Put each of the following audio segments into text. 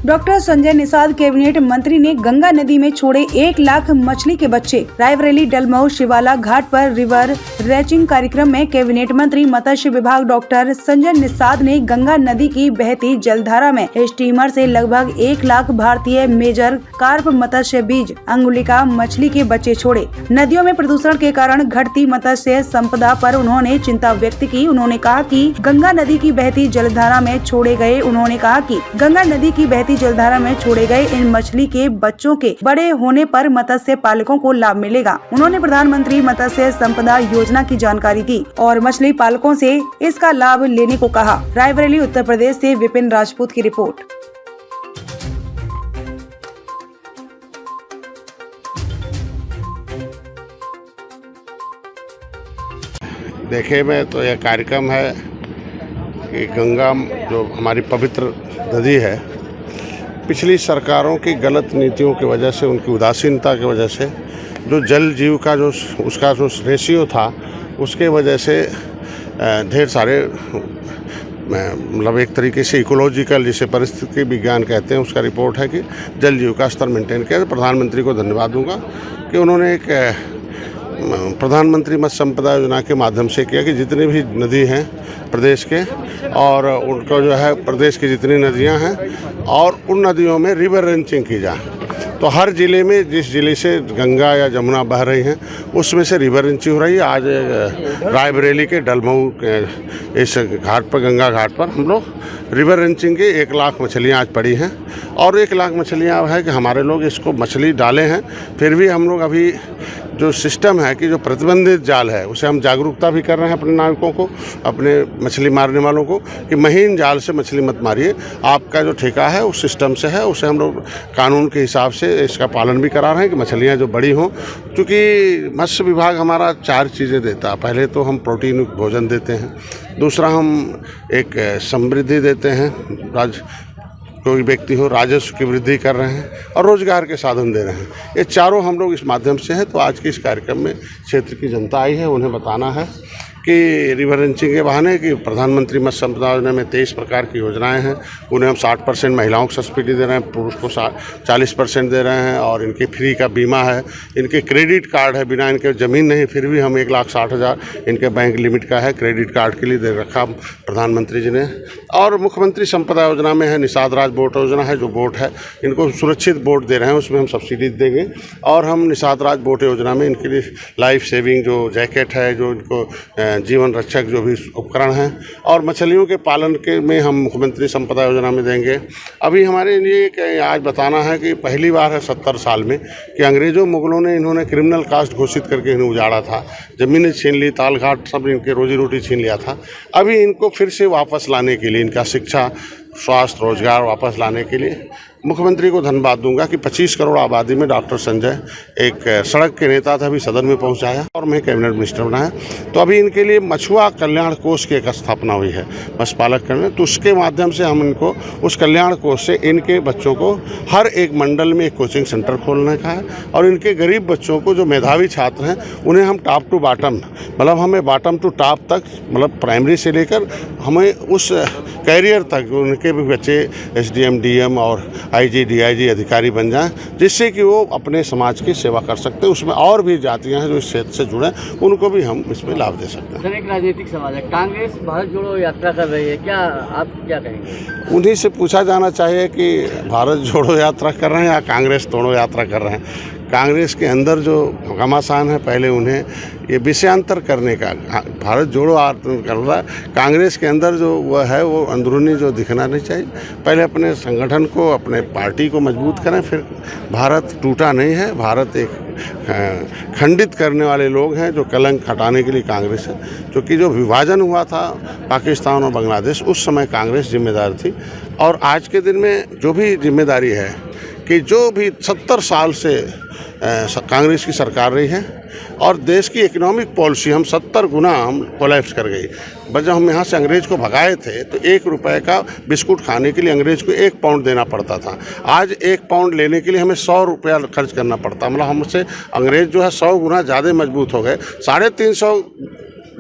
Doctor Sanjay Nishad cabinet मंत्री ने गंगा नदी में छोड़े 1 लाख मछली के बच्चे। रायबरेली डलमऊ शिवाला घाट पर रिवर रैचिंग कार्यक्रम में कैबिनेट मंत्री मत्स्य विभाग डॉक्टर संजय निषाद ने गंगा नदी की बहती जलधारा में स्टीमर से लगभग 1 लाख भारतीय मेजर कार्प मत्स्य बीज अंगुलिका मछली के बच्चे छोड़े। नदियों में प्रदूषण के कारण घटती मत्स्य संपदा पर उन्होंने चिंता व्यक्त की। उन्होंने कहा कि गंगा नदी की बहती जलधारा में छोड़े जलधारा में छोड़े गए इन मछली के बच्चों के बड़े होने पर मत्स्य पालकों को लाभ मिलेगा। उन्होंने प्रधानमंत्री मत्स्य संपदा योजना की जानकारी दी और मछली पालकों से इसका लाभ लेने को कहा। रायबरेली उत्तर प्रदेश से विपिन राजपूत की रिपोर्ट। देखे में तो यह कार्यक्रम है कि गंगा जो हमारी पवित्र नदी है, पिछली सरकारों की गलत नीतियों की वजह से, उनकी उदासीनता की वजह से जो जल जीव का जो उसका जो रेशियो था, उसके वजह से ढेर सारे मतलब एक तरीके से इकोलॉजिकल, जिसे परिस्थिति विज्ञान कहते हैं, उसका रिपोर्ट है कि जल जीव का स्तर मेंटेन किया। प्रधानमंत्री को धन्यवाद दूंगा कि उन्होंने एक प्रधानमंत्री मत्स्य संपदा योजना के माध्यम से किया कि जितनी भी नदी हैं प्रदेश के, और उनको जो है प्रदेश की जितनी नदियां हैं और उन नदियों में रिवर रेंचिंग की जाए। तो हर ज़िले में, जिस ज़िले से गंगा या जमुना बह रही हैं, उसमें से रिवर रेंचिंग हो रही है। आज रायबरेली के डलमऊ इस घाट पर, गंगा घाट पर, हम लोग रिवर रेंचिंग की 1 लाख मछलियाँ आज पड़ी हैं। और 1 लाख मछलियाँ है कि हमारे लोग इसको मछली डाले हैं। फिर भी हम लोग अभी जो सिस्टम है कि जो प्रतिबंधित जाल है, उसे हम जागरूकता भी कर रहे हैं अपने नाविकों को, अपने मछली मारने वालों को, कि महीन जाल से मछली मत मारिए। आपका जो ठेका है उस सिस्टम से है, उसे हम लोग कानून के हिसाब से इसका पालन भी करा रहे हैं कि मछलियाँ जो बड़ी हों। क्योंकि मत्स्य विभाग हमारा 4 चीज़ें देता है। पहले तो हम प्रोटीन भोजन देते हैं, दूसरा हम एक समृद्धि देते हैं, कोई व्यक्ति हो, राजस्व की वृद्धि कर रहे हैं, और रोजगार के साधन दे रहे हैं। ये चारों हम लोग इस माध्यम से हैं। तो आज के इस कार्यक्रम में क्षेत्र की जनता आई है, उन्हें बताना है कि रिवर रेंचिंग के बहाने कि प्रधानमंत्री मत्स्य संपदा योजना में 23 प्रकार की योजनाएं हैं। उन्हें हम 60% महिलाओं को सब्सिडी दे रहे हैं, पुरुष को 40% दे रहे हैं, और इनके फ्री का बीमा है, इनके क्रेडिट कार्ड है, बिना इनके ज़मीन नहीं, फिर भी हम 1,60,000 इनके बैंक लिमिट का है, क्रेडिट कार्ड के लिए दे रखा प्रधानमंत्री जी ने। और मुख्यमंत्री संपदा योजना में है निषाद राज बोट योजना है, जो बोट है इनको सुरक्षित बोट दे रहे हैं, उसमें हम सब्सिडी देंगे। और हम निषाद राज बोट योजना में इनके लिए लाइफ सेविंग जो जैकेट है, जो इनको जीवन रक्षक जो भी उपकरण हैं, और मछलियों के पालन के में हम मुख्यमंत्री संपदा योजना में देंगे। अभी हमारे लिए आज बताना है कि पहली बार है 70 साल में कि अंग्रेज़ों मुगलों ने इन्होंने क्रिमिनल कास्ट घोषित करके इन्हें उजाड़ा था, ज़मीनें छीन ली, ताल घाट सब इनके रोजी रोटी छीन लिया था। अभी इनको फिर से वापस लाने के लिए, इनका शिक्षा, स्वास्थ्य, रोजगार वापस लाने के लिए मुख्यमंत्री को धन्यवाद दूंगा कि 25 करोड़ आबादी में डॉक्टर संजय एक सड़क के नेता था, अभी सदन में पहुंचाया और मैं कैबिनेट मिनिस्टर बनाया। तो अभी इनके लिए मछुआ कल्याण कोष की एक स्थापना हुई है मत्स्य पालक करने, तो उसके माध्यम से हम इनको उस कल्याण कोष से इनके बच्चों को हर एक मंडल में एक कोचिंग सेंटर खोलने का है। और इनके गरीब बच्चों को, जो मेधावी छात्र हैं, उन्हें हम टॉप टू बॉटम, मतलब हमें बॉटम टू टॉप तक, मतलब प्राइमरी से लेकर हमें उस कैरियर तक उनके भी बच्चे SDM, DM और IG, DIG अधिकारी बन जाएं, जिससे कि वो अपने समाज की सेवा कर सकते हैं। उसमें और भी जातियां हैं जो इस क्षेत्र से जुड़े, उनको भी हम इसमें लाभ दे सकते हैं। सर, एक राजनीतिक सवाल है, कांग्रेस भारत जोड़ो यात्रा कर रही है, क्या आप क्या कहेंगे? उन्हीं से पूछा जाना चाहिए कि भारत जोड़ो यात्रा कर रहे हैं या कांग्रेस तोड़ो यात्रा कर रहे हैं। कांग्रेस के अंदर जो घमासान है, पहले उन्हें ये विषयांतर करने का, भारत जोड़ो कर रहा है, कांग्रेस के अंदर जो वह है वो अंदरूनी जो दिखना नहीं चाहिए। पहले अपने संगठन को, अपने पार्टी को मजबूत करें, फिर भारत टूटा नहीं है, भारत एक खंडित करने वाले लोग हैं जो कलंक हटाने के लिए कांग्रेस है। क्योंकि जो विभाजन हुआ था पाकिस्तान और बांग्लादेश, उस समय कांग्रेस जिम्मेदार थी। और आज के दिन में जो भी जिम्मेदारी है कि जो भी 70 साल से कांग्रेस की सरकार रही है, और देश की इकोनॉमिक पॉलिसी हम 70 गुना हम कोलैप्स कर गई। बस जब हम यहाँ से अंग्रेज को भगाए थे तो 1 रुपए का बिस्कुट खाने के लिए अंग्रेज को 1 पाउंड देना पड़ता था। आज 1 पाउंड लेने के लिए हमें 100 रुपया खर्च करना पड़ता। मतलब हमसे अंग्रेज जो है 100 गुना ज़्यादा मजबूत हो गए। 350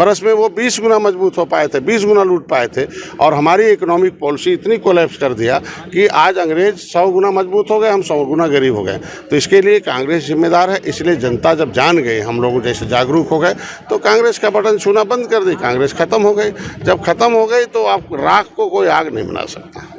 बरस में वो 20 गुना मजबूत हो पाए थे, 20 गुना लूट पाए थे। और हमारी इकोनॉमिक पॉलिसी इतनी कोलैप्स कर दिया कि आज अंग्रेज 100 गुना मजबूत हो गए, हम 100 गुना गरीब हो गए। तो इसके लिए कांग्रेस जिम्मेदार है। इसलिए जनता जब जान गई, हम लोग जैसे जागरूक हो गए, तो कांग्रेस का बटन छूना बंद कर दी, कांग्रेस खत्म हो गई। जब खत्म हो गई तो आप राख को कोई आग नहीं बना सकता।